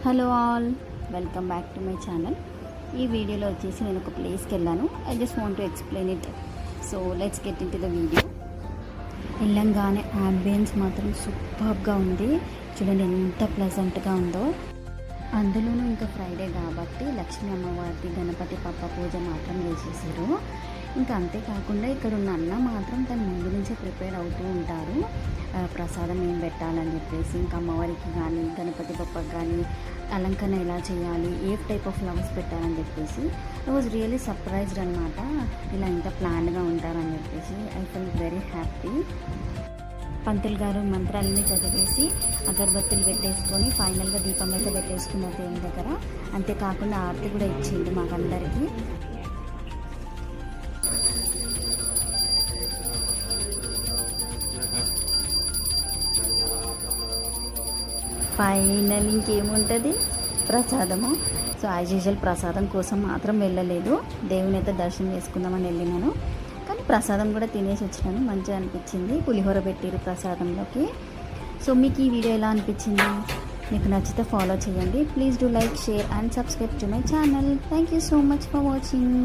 Hello all, welcome back to my channel. ఈ వీడియోలో వచ్చేసి నేను ఒక ప్లేస్కి వెళ్ళాను. I just want to explain it. So let's get in to the video. వెళ్ళంగానే అంబియన్స్ మాత్రం సూపర్గా ఉంది. చూడండి ఎంత ప్లెజెంట్గా ఉందో. అందులోనూ ఇంకా ఫ్రైడే కాబట్టి లక్ష్మీ అమ్మవారి గణపతి పప్ప పూజ మాత్రం చేసేసారు. ఇంకా అంతేకాకుండా ఇక్కడ ఉన్న అన్న మాత్రం తన ముందు నుంచే ప్రిపేర్ అవుతూ ఉంటారు. ప్రసాదం ఏం పెట్టాలని చెప్పేసి, ఇంకా అమ్మవారికి కానీ గణపతి పప్పకి కానీ అలంకరణ ఎలా చేయాలి, ఏ టైప్ ఆఫ్ ఫ్లవర్స్ పెట్టాలని చెప్పేసి ఐ వాజ్ రియలీ సర్ప్రైజ్డ్ అనమాట. ఇలా ఇంత ప్లాన్గా ఉంటారని చెప్పేసి ఐ ఫీల్ వెరీ హ్యాపీ. పంతులు గారు మంత్రాలన్నీ చదివేసి అగరబత్తులు పెట్టేసుకొని ఫైనల్గా దీపం అయితే పెట్టేసుకున్నారు దేవుని దగ్గర. అంతేకాకుండా ఆరతి కూడా ఇచ్చింది మాకందరికీ. ఫైనల్ ఇంకేముంటుంది, ప్రసాదము. సో యాజ్ యూజువల్ ప్రసాదం కోసం మాత్రం వెళ్ళలేదు, దేవుని అయితే దర్శనం చేసుకుందామని వెళ్ళినాను. కానీ ప్రసాదం కూడా తినేసి వచ్చినాను, మంచిగా అనిపించింది. పులిహోర పెట్టిరు ప్రసాదంలోకి. సో మీకు ఈ వీడియో ఎలా అనిపించింది? మీకు నచ్చితే ఫాలో చేయండి. Please do like, share and subscribe to my channel. Thank you so much for watching.